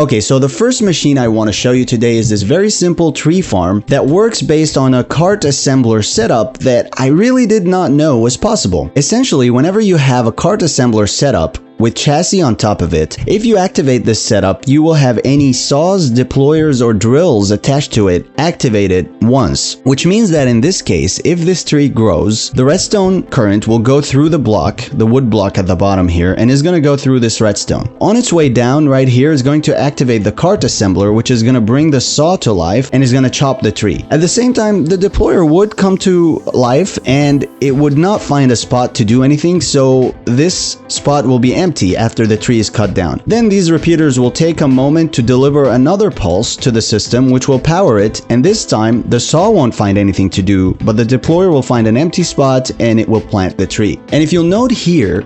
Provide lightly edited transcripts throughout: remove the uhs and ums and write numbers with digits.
Okay, so the first machine I want to show you today is this very simple tree farm that works based on a cart assembler setup that I really did not know was possible. Essentially, whenever you have a cart assembler setup with chassis on top of it, if you activate this setup, you will have any saws, deployers, or drills attached to it activated once. Which means that in this case, if this tree grows, the redstone current will go through the block, the wood block at the bottom here, and is going to go through this redstone. On its way down right here is going to activate the cart assembler, which is going to bring the saw to life and is going to chop the tree. At the same time, the deployer would come to life and it would not find a spot to do anything, so this spot will be empty after the tree is cut down. Then these repeaters will take a moment to deliver another pulse to the system, which will power it, and this time the saw won't find anything to do, but the deployer will find an empty spot and it will plant the tree. And if you'll note here,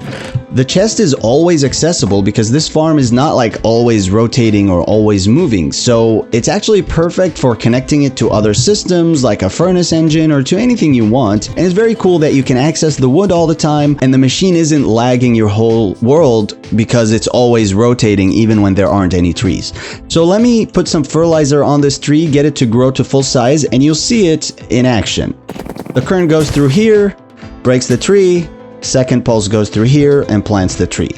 the chest is always accessible because this farm is not like always rotating or always moving, so it's actually perfect for connecting it to other systems like a furnace engine or to anything you want. And it's very cool that you can access the wood all the time and the machine isn't lagging your whole world because it's always rotating even when there aren't any trees. So let me put some fertilizer on this tree, get it to grow to full size, and you'll see it in action. The current goes through here, breaks the tree, second pulse goes through here and plants the tree.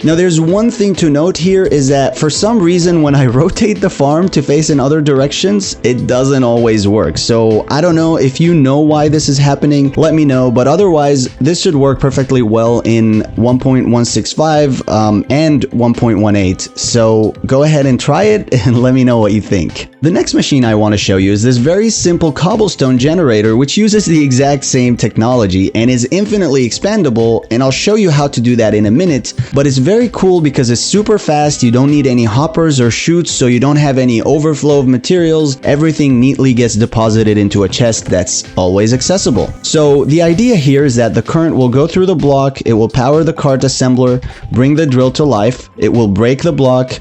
Now there's one thing to note here is that for some reason when I rotate the farm to face in other directions, it doesn't always work. So I don't know if you know why this is happening, let me know, but otherwise this should work perfectly well in 1.165 and 1.18. So go ahead and try it and let me know what you think. The next machine I want to show you is this very simple cobblestone generator which uses the exact same technology and is infinitely expandable, and I'll show you how to do that in a minute, but it's very cool because it's super fast, you don't need any hoppers or chutes, so you don't have any overflow of materials, everything neatly gets deposited into a chest that's always accessible. So the idea here is that the current will go through the block, it will power the cart assembler, bring the drill to life, it will break the block,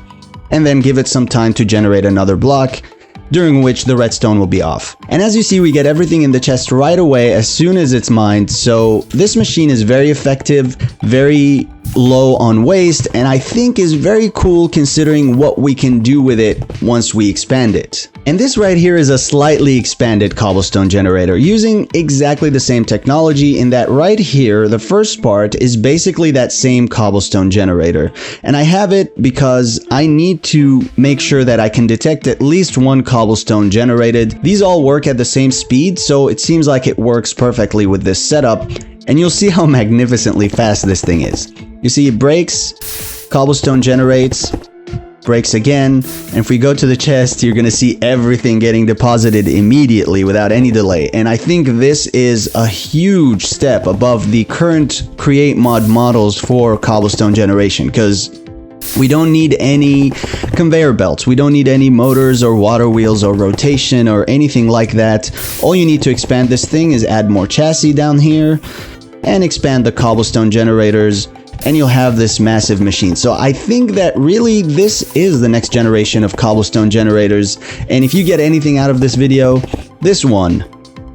and then give it some time to generate another block, during which the redstone will be off. And as you see, we get everything in the chest right away as soon as it's mined, so this machine is very effective, very low on waste, and I think is very cool considering what we can do with it once we expand it. And this right here is a slightly expanded cobblestone generator using exactly the same technology in that right here, the first part is basically that same cobblestone generator. And I have it because I need to make sure that I can detect at least one cobblestone generated. These all work at the same speed, so it seems like it works perfectly with this setup. And you'll see how magnificently fast this thing is. You see it breaks, cobblestone generates, breaks again, and if we go to the chest, you're gonna see everything getting deposited immediately without any delay. And I think this is a huge step above the current create mod models for cobblestone generation, because we don't need any conveyor belts, we don't need any motors or water wheels or rotation or anything like that. All you need to expand this thing is add more chassis down here and expand the cobblestone generators, and you'll have this massive machine. So I think that really this is the next generation of cobblestone generators, and if you get anything out of this video, this one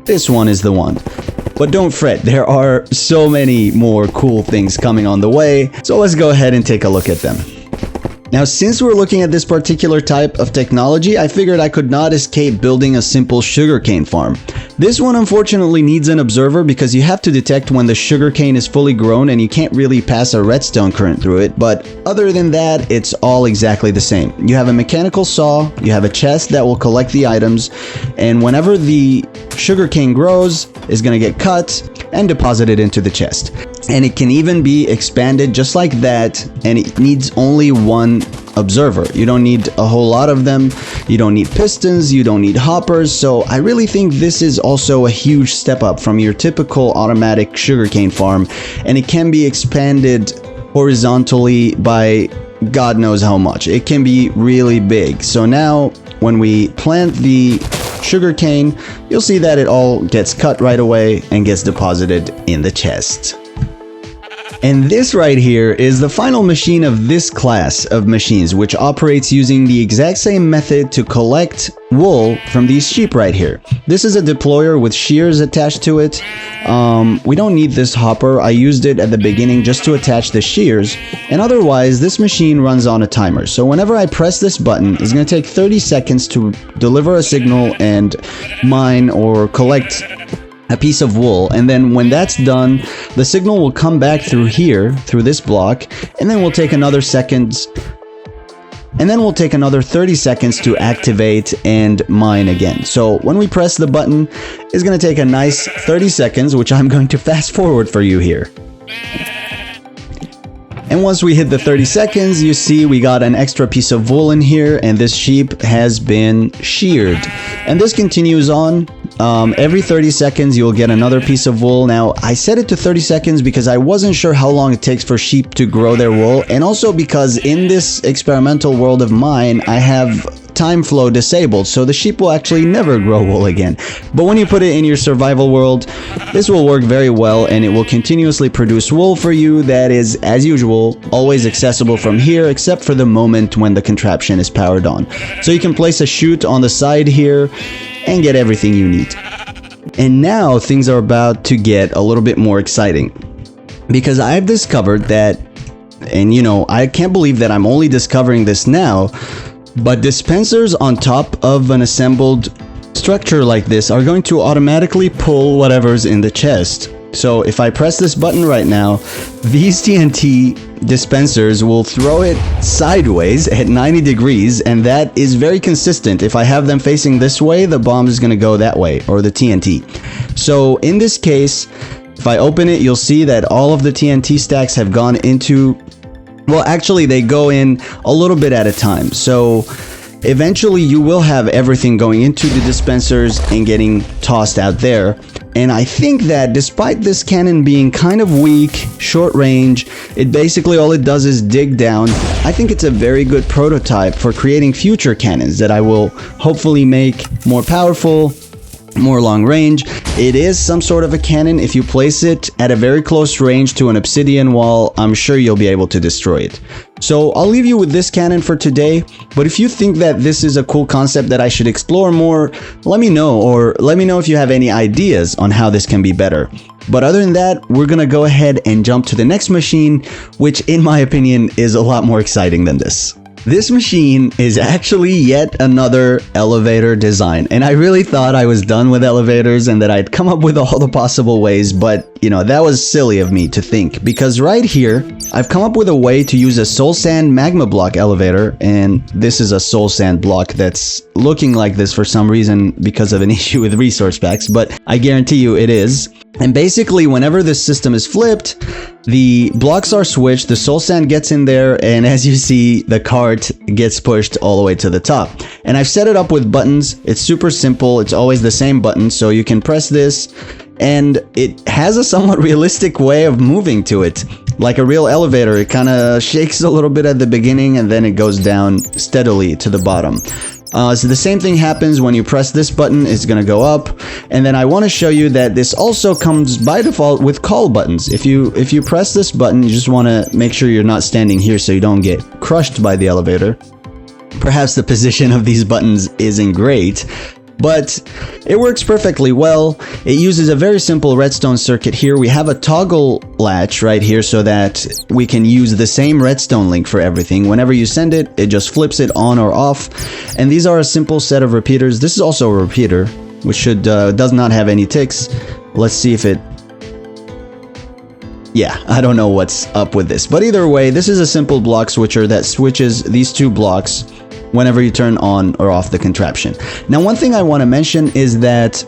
is the one. But don't fret, there are so many more cool things coming on the way, so let's go ahead and take a look at them. Now, since we're looking at this particular type of technology, I figured I could not escape building a simple sugarcane farm. This one unfortunately needs an observer because you have to detect when the sugarcane is fully grown and you can't really pass a redstone current through it, but other than that, it's all exactly the same. You have a mechanical saw, you have a chest that will collect the items, and whenever the sugarcane grows, it's gonna get cut and deposited into the chest. And it can even be expanded just like that, and it needs only one observer. You don't need a whole lot of them, you don't need pistons, you don't need hoppers, so I really think this is also a huge step up from your typical automatic sugarcane farm, and it can be expanded horizontally by God knows how much. It can be really big. So now when we plant the sugarcane, you'll see that it all gets cut right away and gets deposited in the chest. And this right here is the final machine of this class of machines, which operates using the exact same method to collect wool from these sheep right here. This is a deployer with shears attached to it. We don't need this hopper. I used it at the beginning just to attach the shears, and otherwise this machine runs on a timer. So whenever I press this button, it's going to take 30 seconds to deliver a signal and mine or collect a piece of wool, and then when that's done, the signal will come back through here, through this block, and then we'll take another 30 seconds to activate and mine again. So when we press the button, it's going to take a nice 30 seconds, which I'm going to fast forward for you here. And once we hit the 30 seconds, you see we got an extra piece of wool in here, and this sheep has been sheared. And this continues on. Every 30 seconds, you'll get another piece of wool. Now, I set it to 30 seconds because I wasn't sure how long it takes for sheep to grow their wool, and also because in this experimental world of mine, I have time flow disabled, so the sheep will actually never grow wool again. But when you put it in your survival world, this will work very well, and it will continuously produce wool for you that is, as usual, always accessible from here, except for the moment when the contraption is powered on. So you can place a chute on the side here and get everything you need. And now things are about to get a little bit more exciting, because I've discovered that, and you know, I can't believe that I'm only discovering this now, but dispensers on top of an assembled structure like this are going to automatically pull whatever's in the chest. So if I press this button right now, these TNT dispensers will throw it sideways at 90 degrees, and that is very consistent. If I have them facing this way, the bomb is going to go that way, or the TNT. So in this case, if I open it, you'll see that all of the TNT stacks have gone into... Well, actually, they go in a little bit at a time. So eventually you will have everything going into the dispensers and getting tossed out there. And I think that despite this cannon being kind of weak, short range, it basically all it does is dig down. I think it's a very good prototype for creating future cannons that I will hopefully make more powerful, more long range. It is some sort of a cannon. If you place it at a very close range to an obsidian wall, I'm sure you'll be able to destroy it. So I'll leave you with this cannon for today, but if you think that this is a cool concept that I should explore more, let me know, or let me know if you have any ideas on how this can be better. But other than that, we're gonna go ahead and jump to the next machine, which in my opinion is a lot more exciting than this. This machine is actually yet another elevator design, and I really thought I was done with elevators and that I'd come up with all the possible ways, but you know, that was silly of me to think, because right here I've come up with a way to use a soul sand magma block elevator, and this is a soul sand block that's looking like this for some reason because of an issue with resource packs, but I guarantee you it is. And basically, whenever this system is flipped, the blocks are switched, the soul sand gets in there, and as you see, the cart gets pushed all the way to the top. And I've set it up with buttons. It's super simple. It's always the same button, so you can press this, and it has a somewhat realistic way of moving to it. Like a real elevator, it kind of shakes a little bit at the beginning, and then it goes down steadily to the bottom. So the same thing happens when you press this button, it's going to go up. And then I want to show you that this also comes by default with call buttons. If you press this button, you just want to make sure you're not standing here so you don't get crushed by the elevator. Perhaps the position of these buttons isn't great, but it works perfectly well. It uses a very simple redstone circuit here. We have a toggle latch right here so that we can use the same redstone link for everything. Whenever you send it, it just flips it on or off. And these are a simple set of repeaters. This is also a repeater, which should does not have any ticks. Let's see if it... Yeah, I don't know what's up with this. But either way, this is a simple block switcher that switches these two blocks whenever you turn on or off the contraption. Now, one thing I want to mention is that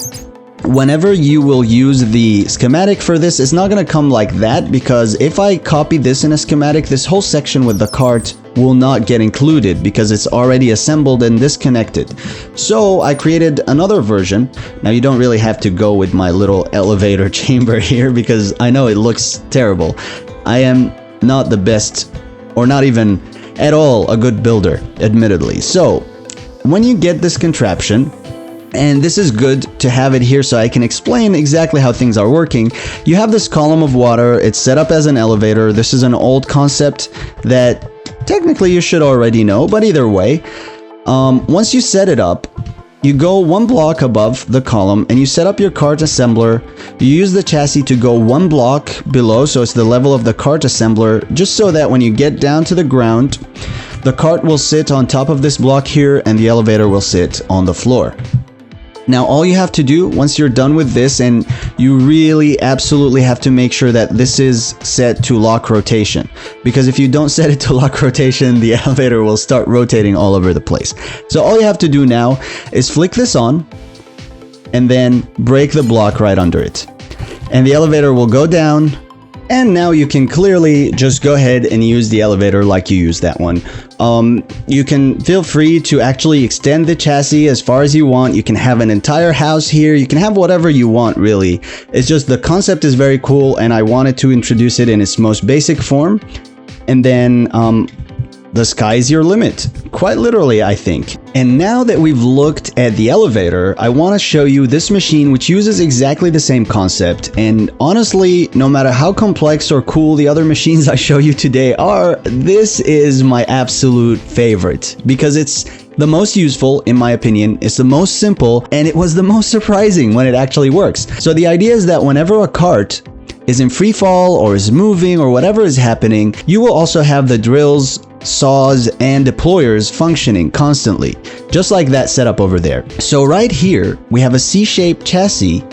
whenever you will use the schematic for this, it's not going to come like that, because if I copy this in a schematic, this whole section with the cart will not get included because it's already assembled and disconnected. So I created another version. Now, you don't really have to go with my little elevator chamber here because I know it looks terrible. I am not the best, or not even at all a good builder, admittedly. So when you get this contraption And this is good to have it here so I can explain exactly how things are working. You have this column of water. It's set up as an elevator. This is an old concept that technically you should already know, but either way, once you set it up, you go one block above the column and you set up your cart assembler. You use the chassis to go one block below, so it's the level of the cart assembler, just so that when you get down to the ground, the cart will sit on top of this block here and the elevator will sit on the floor. Now, all you have to do once you're done with this, and you really absolutely have to make sure that this is set to lock rotation, because if you don't set it to lock rotation, the elevator will start rotating all over the place. So all you have to do now is flick this on and then break the block right under it. And the elevator will go down, and now you can clearly just go ahead and use the elevator like you used that one. You can feel free to actually extend the chassis as far as you want. You can have an entire house here. You can have whatever you want, really. It's just the concept is very cool, and I wanted to introduce it in its most basic form. And then the sky's your limit, quite literally, I think. And now that we've looked at the elevator, I want to show you this machine which uses exactly the same concept. And honestly, no matter how complex or cool the other machines I show you today are, this is my absolute favorite because it's the most useful, in my opinion. It's the most simple, and it was the most surprising when it actually works. So the idea is that whenever a cart is in free fall or is moving or whatever is happening, you will also have the drills, saws, and deployers functioning constantly, just like that setup over there. So right here, we have a C-shaped chassis,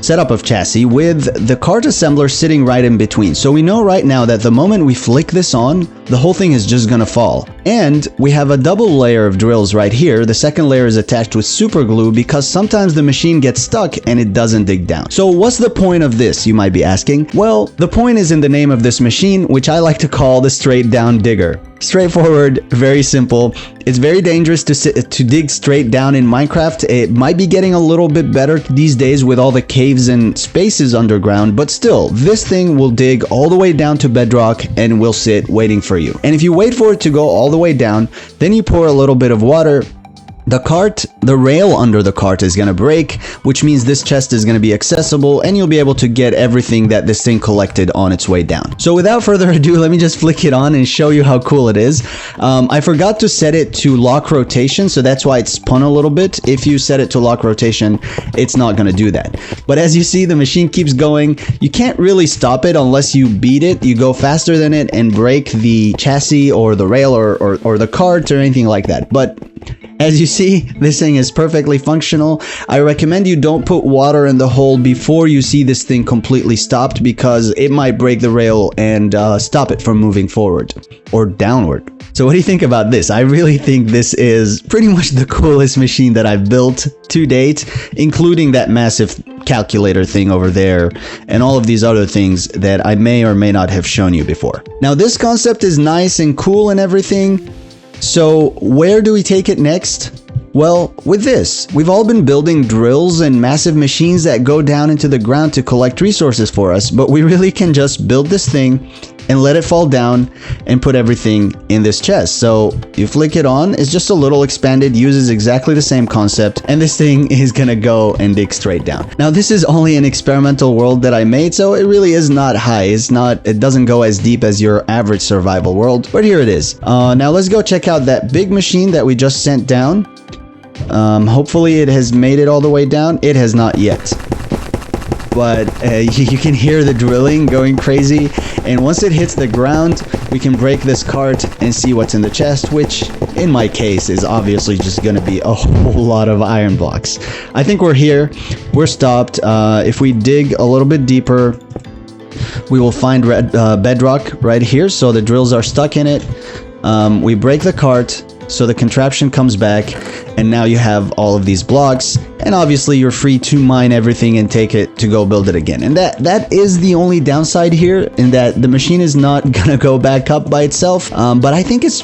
setup of chassis with the cart assembler sitting right in between. So we know right now that the moment we flick this on, the whole thing is just gonna fall. And we have a double layer of drills right here. The second layer is attached with super glue because sometimes the machine gets stuck and it doesn't dig down. So what's the point of this, you might be asking? Well, the point is in the name of this machine, which I like to call the straight down digger. Straightforward, very simple. It's very dangerous to dig straight down in Minecraft. It might be getting a little bit better these days with all the caves and spaces underground, but still, this thing will dig all the way down to bedrock and will sit waiting for you. And if you wait for it to go all the way down, then you pour a little bit of water. The rail under the cart is going to break, which means this chest is going to be accessible and you'll be able to get everything that this thing collected on its way down. So without further ado, let me just flick it on and show you how cool it is. I forgot to set it to lock rotation, so that's why it spun a little bit. If you set it to lock rotation, it's not going to do that. But as you see, the machine keeps going. You can't really stop it unless you beat it. You go faster than it and break the chassis or the rail or the cart or anything like that. But as you see, this thing is perfectly functional. I recommend you don't put water in the hole before you see this thing completely stopped, because it might break the rail and stop it from moving forward or downward. So what do you think about this? I really think this is pretty much the coolest machine that I've built to date, including that massive calculator thing over there and all of these other things that I may or may not have shown you before. Now, this concept is nice and cool and everything. So where do we take it next? Well, with this, we've all been building drills and massive machines that go down into the ground to collect resources for us, but we really can just build this thing and let it fall down and put everything in this chest. So you flick it on, it's just a little expanded, uses exactly the same concept, and this thing is gonna go and dig straight down. Now, this is only an experimental world that I made, so it really is not high. It doesn't go as deep as your average survival world, but here it is. Now let's go check out that big machine that we just sent down. Hopefully it has made it all the way down. It has not yet. But you can hear the drilling going crazy, and once it hits the ground, we can break this cart and see what's in the chest, which in my case is obviously just going to be a whole lot of iron blocks. I think we're here, we're stopped. If we dig a little bit deeper, we will find bedrock right here, so the drills are stuck in it. We break the cart, so the contraption comes back, and now you have all of these blocks, and obviously you're free to mine everything and take it to go build it again. And that is the only downside here, in that the machine is not gonna go back up by itself, but I think it's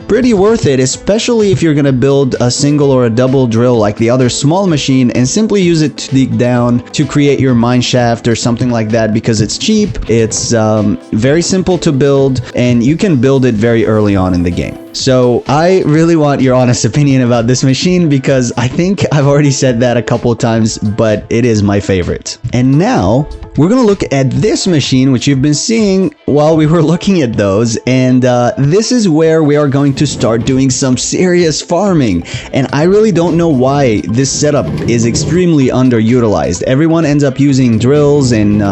pretty worth it, especially if you're gonna build a single or a double drill like the other small machine and simply use it to dig down to create your mine shaft or something like that, because it's cheap, it's very simple to build, and you can build it very early on in the game. So I really want your honest opinion about this machine, because I think I've already said that a couple of times, but it is my favorite. And now we're gonna look at this machine, which you've been seeing while we were looking at those, and this is where we are going to start doing some serious farming. And I really don't know why this setup is extremely underutilized. Everyone ends up using drills and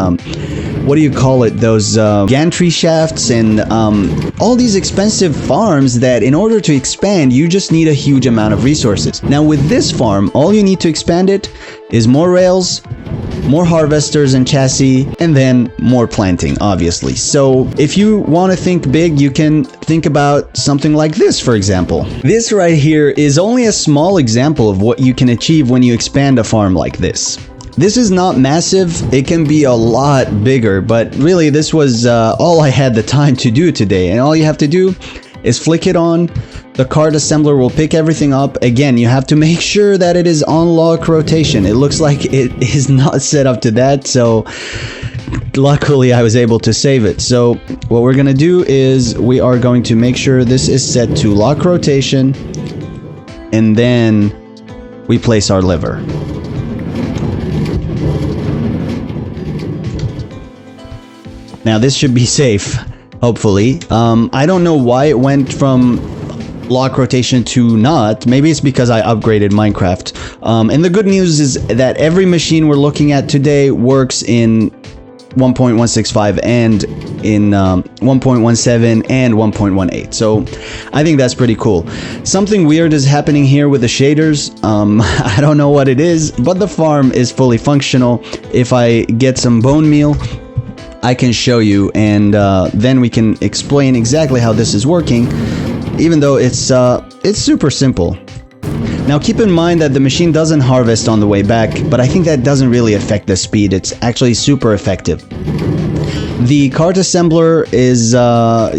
what do you call it, those gantry shafts and all these expensive farms that in order to expand you just need a huge amount of resources. Now with this farm, all you need to expand it is more rails, more harvesters and chassis, and then more planting, obviously. So if you want to think big, you can think about something like this, for example. This right here is only a small example of what you can achieve when you expand a farm like this. This is not massive, it can be a lot bigger, but really this was all I had the time to do today. And all you have to do is flick it on, the cart assembler will pick everything up. Again, you have to make sure that it is on lock rotation. It looks like it is not set up to that, so luckily I was able to save it. So what we're gonna do is we are going to make sure this is set to lock rotation, and then we place our lever. Now this should be safe, hopefully. I don't know why it went from lock rotation to not. Maybe it's because I upgraded Minecraft. And the good news is that every machine we're looking at today works in 1.165 and in 1.17 and 1.18. So I think that's pretty cool. Something weird is happening here with the shaders. I don't know what it is, but the farm is fully functional. If I get some bone meal, I can show you, and then we can explain exactly how this is working, even though it's super simple. Now keep in mind that the machine doesn't harvest on the way back, but I think that doesn't really affect the speed. It's actually super effective. The cart assembler is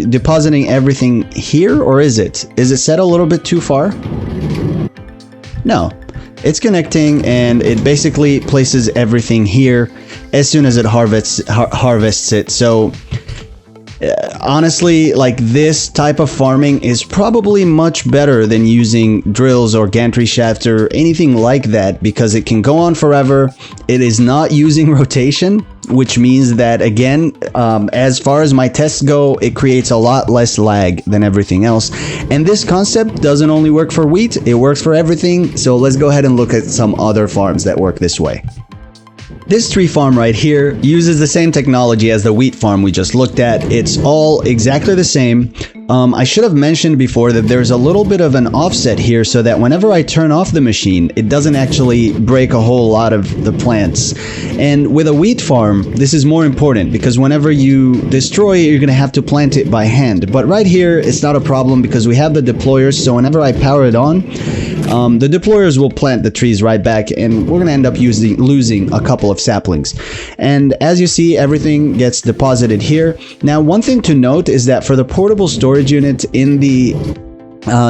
depositing everything here, or is it? Is it set a little bit too far? No. It's connecting, and it basically places everything here as soon as it harvests it. So honestly, like, this type of farming is probably much better than using drills or gantry shafts or anything like that, because it can go on forever. It is not using rotation, which means that, again, as far as my tests go, it creates a lot less lag than everything else. And this concept doesn't only work for wheat, it works for everything. So let's go ahead and look at some other farms that work this way. This tree farm right here uses the same technology as the wheat farm we just looked at. It's all exactly the same. I should have mentioned before that there's a little bit of an offset here, so that whenever I turn off the machine, it doesn't actually break a whole lot of the plants. And with a wheat farm, this is more important, because whenever you destroy it, you're gonna have to plant it by hand. But right here, it's not a problem because we have the deployers, so whenever I power it on, the deployers will plant the trees right back, and we're gonna end up losing a couple of saplings. And as you see, everything gets deposited here. Now, one thing to note is that for the portable storage unit, in the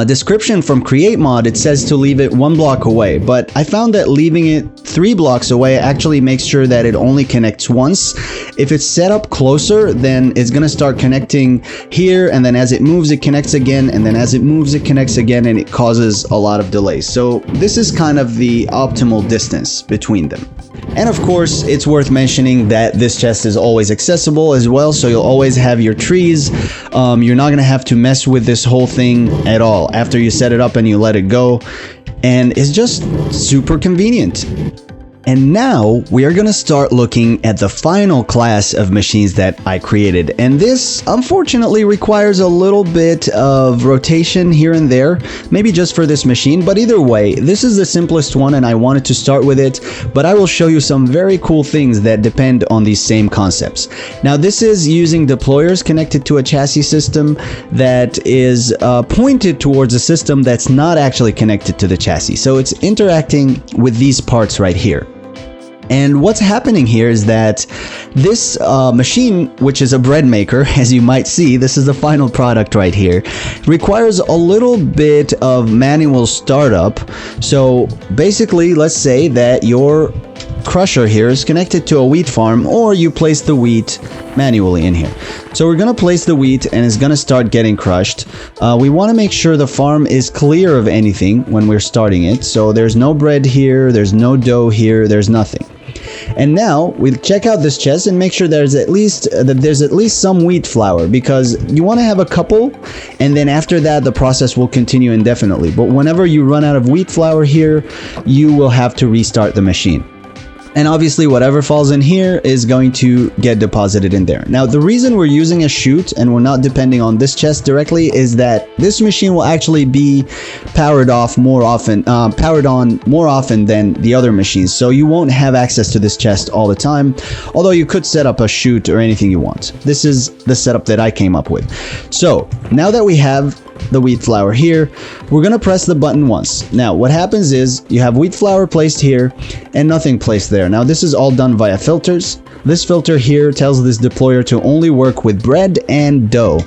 description from Create Mod, it says to leave it 1 block away, but I found that leaving it 3 blocks away actually makes sure that it only connects once. If it's set up closer, then it's gonna start connecting here, and then as it moves, it connects again, and then as it moves, it connects again, and it causes a lot of delays. So this is kind of the optimal distance between them. And of course, it's worth mentioning that this chest is always accessible as well, so you'll always have your trees. You're not gonna have to mess with this whole thing at all after you set it up and you let it go, and it's just super convenient. And now we are gonna start looking at the final class of machines that I created, and this unfortunately requires a little bit of rotation here and there, maybe just for this machine, but either way, this is the simplest one and I wanted to start with it, but I will show you some very cool things that depend on these same concepts. Now this is using deployers connected to a chassis system that is pointed towards a system that's not actually connected to the chassis, so it's interacting with these parts right here. And what's happening here is that this machine, which is a bread maker, as you might see, this is the final product right here, requires a little bit of manual startup. So basically, let's say that your crusher here is connected to a wheat farm, or you place the wheat manually in here. So we're gonna place the wheat and it's gonna start getting crushed. We want to make sure the farm is clear of anything when we're starting it. So there's no bread here, there's no dough here, there's nothing. And now we check out this chest and make sure there's at least some wheat flour, because you want to have a couple, and then after that the process will continue indefinitely. But whenever you run out of wheat flour here, you will have to restart the machine. And obviously whatever falls in here is going to get deposited in there. Now the reason we're using a chute and we're not depending on this chest directly is that this machine will actually be powered on more often than the other machines. So you won't have access to this chest all the time, although you could set up a chute or anything you want. This is the setup that I came up with. So now that we have the wheat flour here, we're gonna press the button once. Now what happens is you have wheat flour placed here and nothing placed there. Now this is all done via filters. This filter here tells this deployer to only work with bread and dough,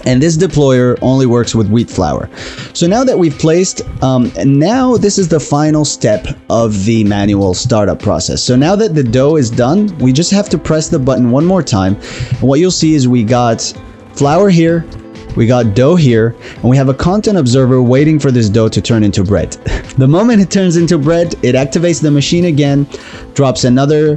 and this deployer only works with wheat flour. So now that we've placed, now this is the final step of the manual startup process. So now that the dough is done, we just have to press the button one more time, and what you'll see is we got flour here, we got dough here, and we have a content observer waiting for this dough to turn into bread. The moment it turns into bread, it activates the machine again, drops another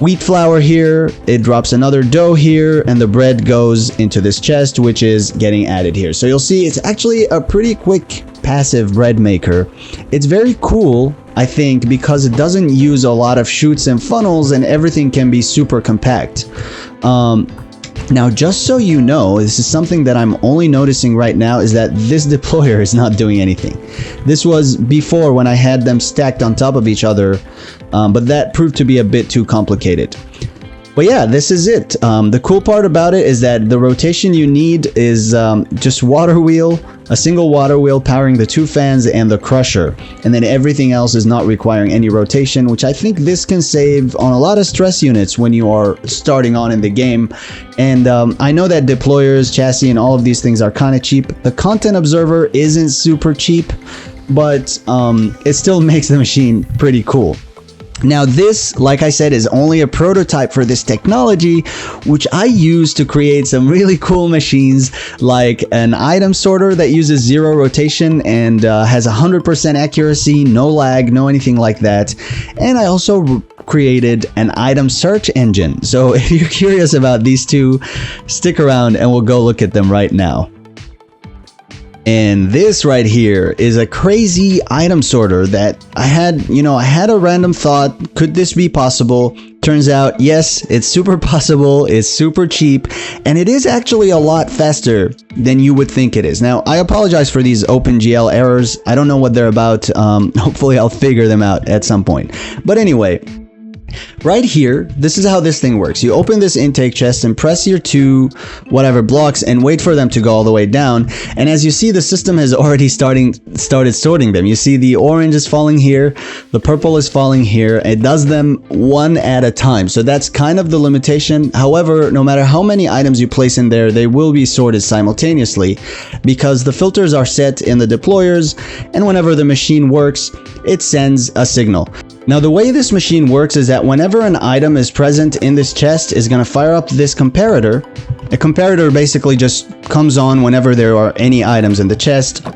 wheat flour here, it drops another dough here, and the bread goes into this chest, which is getting added here. So you'll see it's actually a pretty quick passive bread maker. It's very cool, I think, because it doesn't use a lot of chutes and funnels, and everything can be super compact. Now, just so you know, this is something that I'm only noticing right now, is that this deployer is not doing anything. This was before when I had them stacked on top of each other, but that proved to be a bit too complicated. But yeah, this is it. The cool part about it is that the rotation you need is just water wheel, a single water wheel powering the two fans and the crusher, and then everything else is not requiring any rotation, which I think this can save on a lot of stress units when you are starting on in the game. And I know that deployers, chassis, and all of these things are kind of cheap. The content observer isn't super cheap, but it still makes the machine pretty cool. Now this, like I said, is only a prototype for this technology, which I use to create some really cool machines, like an item sorter that uses 0 rotation and has 100% accuracy, no lag, no anything like that. And I also created an item search engine. So if you're curious about these two, stick around and we'll go look at them right now. And this right here is a crazy item sorter that I had a random thought, could this be possible? Turns out, yes, it's super possible, it's super cheap, and it is actually a lot faster than you would think it is. Now, I apologize for these OpenGL errors. I don't know what they're about. Hopefully I'll figure them out at some point. But anyway, right here, this is how this thing works. You open this intake chest and press your two whatever blocks and wait for them to go all the way down. And as you see, the system has already started sorting them. You see the orange is falling here, the purple is falling here. It does them one at a time. So that's kind of the limitation. However, no matter how many items you place in there, they will be sorted simultaneously because the filters are set in the deployers, and whenever the machine works, it sends a signal. Now, the way this machine works is that whenever an item is present in this chest, is going to fire up this comparator. A comparator basically just comes on whenever there are any items in the chest.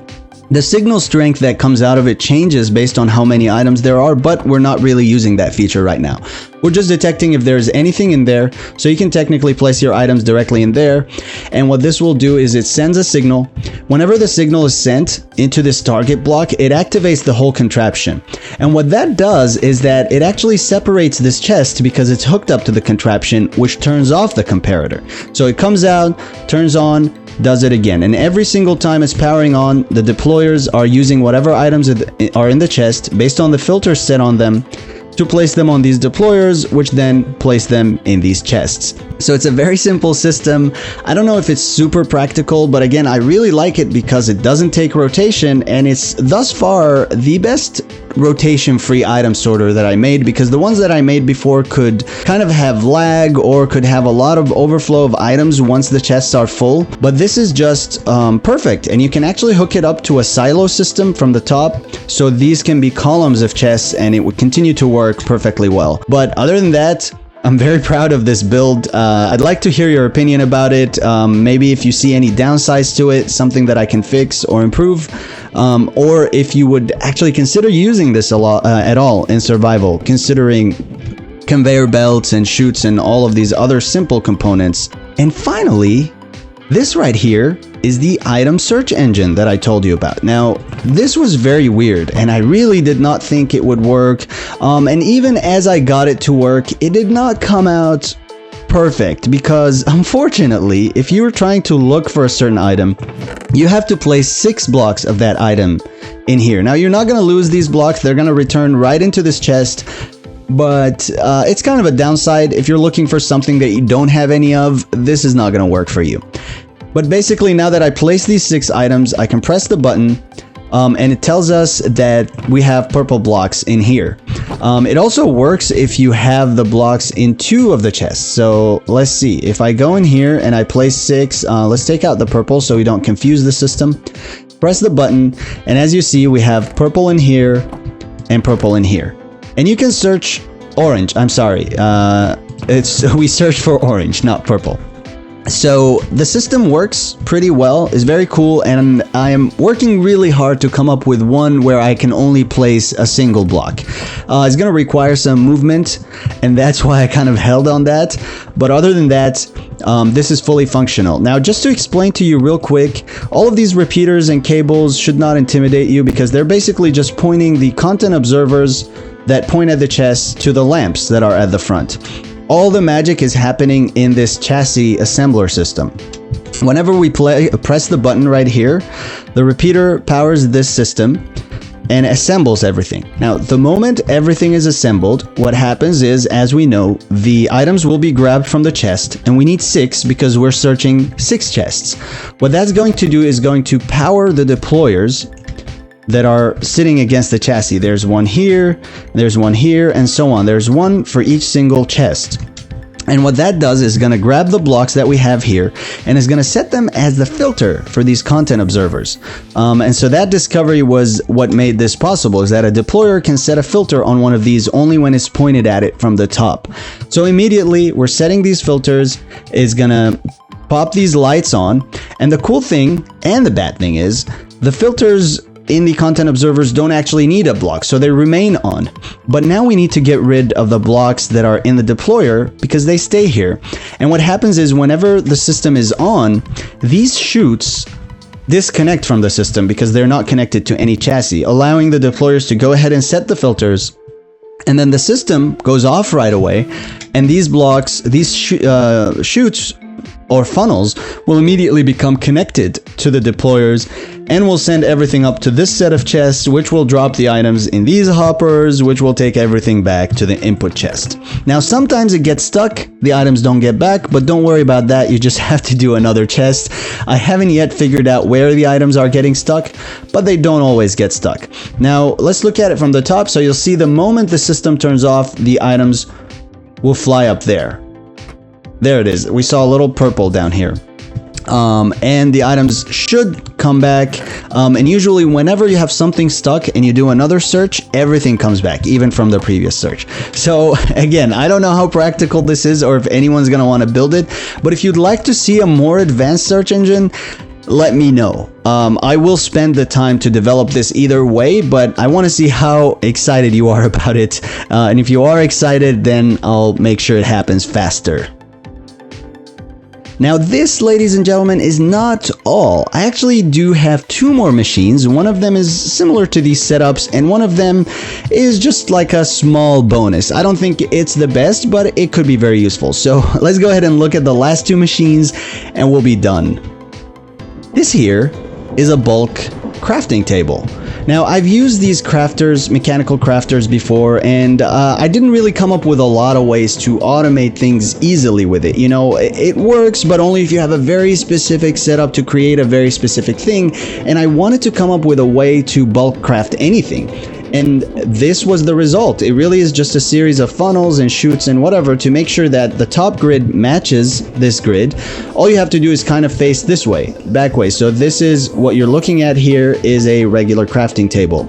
The signal strength that comes out of it changes based on how many items there are, but we're not really using that feature right now. We're just detecting if there's anything in there, so you can technically place your items directly in there. And what this will do is it sends a signal. Whenever the signal is sent into this target block, it activates the whole contraption. And what that does is that it actually separates this chest because it's hooked up to the contraption, which turns off the comparator. So it comes out, turns on, does it again, and every single time it's powering on, the deployers are using whatever items are in the chest based on the filters set on them to place them on these deployers, which then place them in these chests. So it's a very simple system. I don't know if it's super practical, but again, I really like it because it doesn't take rotation, and it's thus far the best rotation-free item sorter that I made, because the ones that I made before could kind of have lag or could have a lot of overflow of items once the chests are full, but this is just perfect, and you can actually hook it up to a silo system from the top, so these can be columns of chests and it would continue to work perfectly well. But other than that, I'm very proud of this build. I'd like to hear your opinion about it. Maybe if you see any downsides to it, something that I can fix or improve, or if you would actually consider using this a lot at all in survival, considering conveyor belts and chutes and all of these other simple components. And finally, this right here is the item search engine that I told you about. Now, this was very weird, and I really did not think it would work. And even as I got it to work, it did not come out perfect, because unfortunately, if you were trying to look for a certain item, you have to place 6 blocks of that item in here. Now, you're not going to lose these blocks. They're going to return right into this chest. But it's kind of a downside. If you're looking for something that you don't have any of, this is not going to work for you. But basically, now that I place these 6 items, I can press the button, and it tells us that we have purple blocks in here. It also works if you have the blocks in 2 of the chests. So let's see, if I go in here and I place 6, let's take out the purple so we don't confuse the system. Press the button, and as you see, we have purple in here and purple in here. And you can search orange. I'm sorry, we search for orange, not purple. So the system works pretty well, it's very cool, and I am working really hard to come up with one where I can only place a single block. It's going to require some movement, and that's why I kind of held on that. But other than that, this is fully functional. Now, just to explain to you real quick, all of these repeaters and cables should not intimidate you, because they're basically just pointing the content observers that point at the chest to the lamps that are at the front. All the magic is happening in this chassis assembler system. Whenever we press the button right here, the repeater powers this system and assembles everything. Now, the moment everything is assembled, what happens is, as we know, the items will be grabbed from the chest, and we need 6 because we're searching 6 chests. What that's going to do is going to power the deployers that are sitting against the chassis. There's one here, there's one here, and so on. There's one for each single chest. And what that does is going to grab the blocks that we have here and is going to set them as the filter for these content observers. And so that discovery was what made this possible, is that a deployer can set a filter on one of these only when it's pointed at it from the top. So immediately we're setting these filters, is going to pop these lights on. And the cool thing and the bad thing is the filters in the content observers don't actually need a block, so they remain on. But now we need to get rid of the blocks that are in the deployer because they stay here. And what happens is, whenever the system is on, these chutes disconnect from the system because they're not connected to any chassis, allowing the deployers to go ahead and set the filters. And then the system goes off right away, and these blocks, these chutes or funnels, will immediately become connected to the deployers and will send everything up to this set of chests, which will drop the items in these hoppers, which will take everything back to the input chest. Now, sometimes it gets stuck, the items don't get back, but don't worry about that, you just have to do another chest. I haven't yet figured out where the items are getting stuck, but they don't always get stuck. Now, let's look at it from the top. So you'll see the moment the system turns off, the items will fly up there. There it is. We saw a little purple down here. And the items should come back. And usually whenever you have something stuck and you do another search, everything comes back, even from the previous search. So again, I don't know how practical this is or if anyone's going to want to build it. But if you'd like to see a more advanced search engine, let me know. I will spend the time to develop this either way, but I want to see how excited you are about it. And if you are excited, then I'll make sure it happens faster. Now this, ladies and gentlemen, is not all. I actually do have 2 more machines. One of them is similar to these setups, and one of them is just like a small bonus. I don't think it's the best, but it could be very useful. So let's go ahead and look at the last 2 machines and we'll be done. This here is a bulk crafting table. Now, I've used these crafters, mechanical crafters before, and I didn't really come up with a lot of ways to automate things easily with it. You know, it works, but only if you have a very specific setup to create a very specific thing, and I wanted to come up with a way to bulk craft anything. And this was the result. It really is just a series of funnels and chutes and whatever to make sure that the top grid matches this grid. All you have to do is kind of face this way, back way. So this is what you're looking at here is a regular crafting table.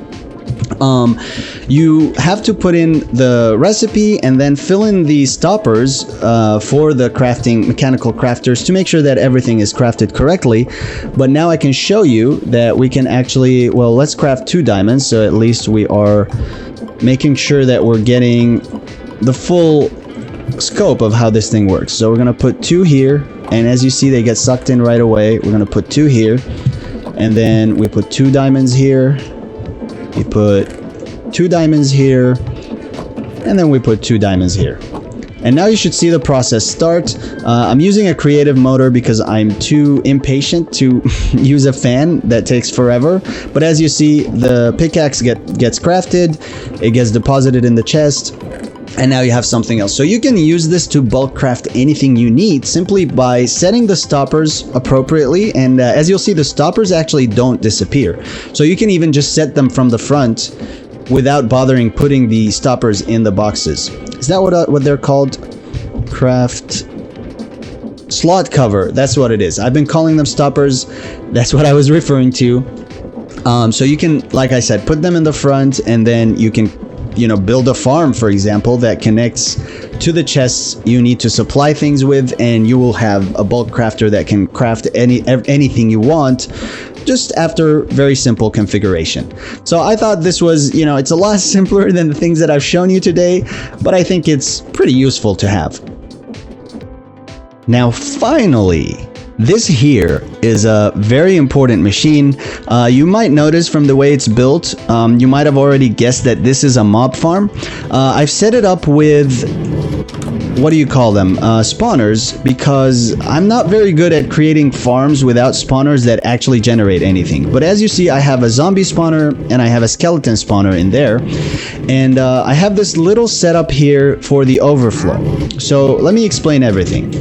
You have to put in the recipe and then fill in the stoppers for the mechanical crafters to make sure that everything is crafted correctly. But now I can show you that we can actually, well, let's craft 2 diamonds, so at least we are making sure that we're getting the full scope of how this thing works. So we're gonna put 2 here, and as you see, they get sucked in right away. We're gonna put 2 here, and then we put 2 diamonds here. We put 2 diamonds here, and then we put 2 diamonds here. And now you should see the process start. I'm using a creative motor because I'm too impatient to use a fan that takes forever. But as you see, the pickaxe gets crafted, it gets deposited in the chest, and now you have something else. So you can use this to bulk craft anything you need simply by setting the stoppers appropriately. And as you'll see, the stoppers actually don't disappear. So you can even just set them from the front without bothering putting the stoppers in the boxes. Is that what they're called? Craft slot cover. That's what it is. I've been calling them stoppers. That's what I was referring to. So you can, like I said, put them in the front, and then you can, you know, build a farm, for example, that connects to the chests you need to supply things with, and you will have a bulk crafter that can craft anything you want just after very simple configuration. So I thought this was, you know, it's a lot simpler than the things that I've shown you today, but I think it's pretty useful to have. Now finally, this here is a very important machine. You might notice from the way it's built, you might have already guessed that this is a mob farm. I've set it up with, what do you call them? Spawners, because I'm not very good at creating farms without spawners that actually generate anything. But as you see, I have a zombie spawner and I have a skeleton spawner in there. And I have this little setup here for the overflow. So let me explain everything.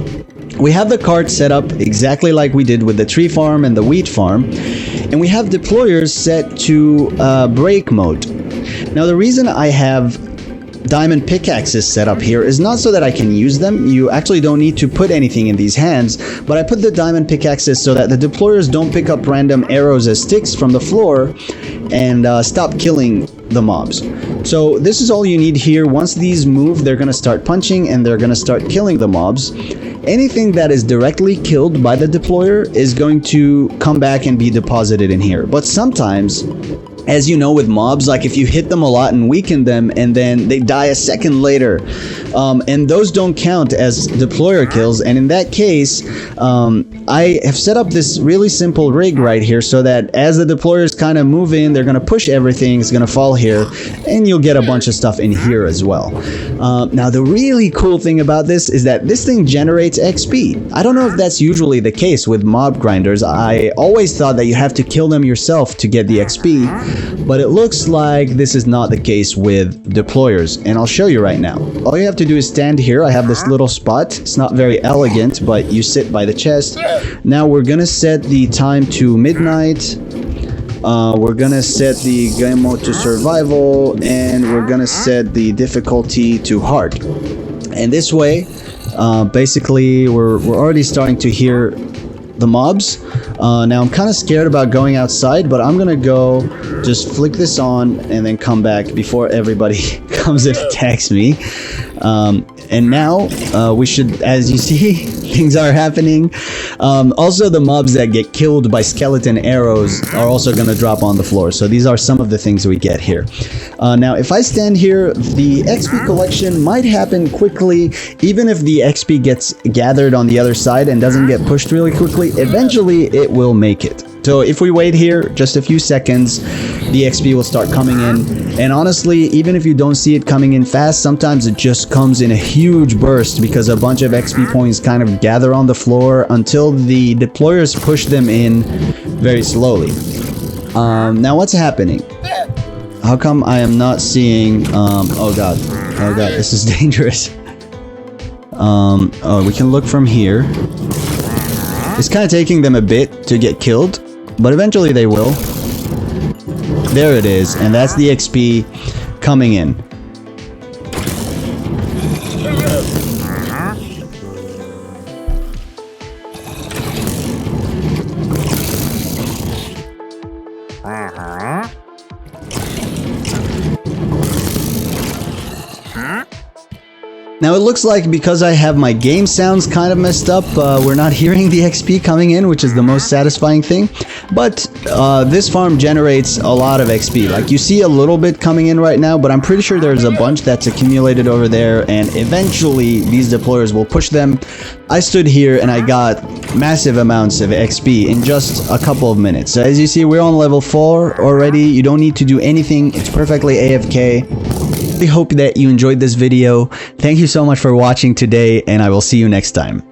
We have the cart set up exactly like we did with the tree farm and the wheat farm, and we have deployers set to break mode. Now the reason I have diamond pickaxes set up here is not so that I can use them. You actually don't need to put anything in these hands, but I put the diamond pickaxes so that the deployers don't pick up random arrows as sticks from the floor and stop killing the mobs. So this is all you need here. Once these move, they're gonna start punching and they're gonna start killing the mobs. Anything that is directly killed by the deployer is going to come back and be deposited in here. But sometimes, as you know, with mobs, like if you hit them a lot and weaken them and then they die a second later, and those don't count as deployer kills. And in that case, I have set up this really simple rig right here so that as the deployers kind of move in, they're going to push everything, it's going to fall here, and you'll get a bunch of stuff in here as well. Now the really cool thing about this is that this thing generates XP. I don't know if that's usually the case with mob grinders. I always thought that you have to kill them yourself to get the XP, but it looks like this is not the case with deployers, and I'll show you right now. All you have to do is stand here. I have this little spot. It's not very elegant, but you sit by the chest. Now we're gonna set the time to midnight. We're gonna set the game mode to survival, and we're gonna set the difficulty to hard. And this way, basically, we're already starting to hear the mobs. Now I'm kind of scared about going outside, but I'm gonna go just flick this on and then come back before everybody comes and attacks me. And now we should, as you see, things are happening. Also, the mobs that get killed by skeleton arrows are also going to drop on the floor. So these are some of the things we get here. Now, if I stand here, the XP collection might happen quickly. Even if the XP gets gathered on the other side and doesn't get pushed really quickly, eventually it will make it. So if we wait here just a few seconds, the XP will start coming in. And honestly, even if you don't see it coming in fast, sometimes it just comes in a huge burst because a bunch of XP points kind of gather on the floor until the deployers push them in very slowly. Now what's happening? How come I am not seeing, oh god, this is dangerous. Oh, we can look from here. It's kind of taking them a bit to get killed, but eventually they will. There it is, and that's the XP coming in. Now it looks like because I have my game sounds kind of messed up, we're not hearing the XP coming in, which is the most satisfying thing. But this farm generates a lot of XP. Like you see a little bit coming in right now, but I'm pretty sure there's a bunch that's accumulated over there, and eventually these deployers will push them. I stood here and I got massive amounts of XP in just a couple of minutes. So as you see, we're on level 4 already. You don't need to do anything. It's perfectly AFK. I hope that you enjoyed this video. Thank you so much for watching today, and I will see you next time.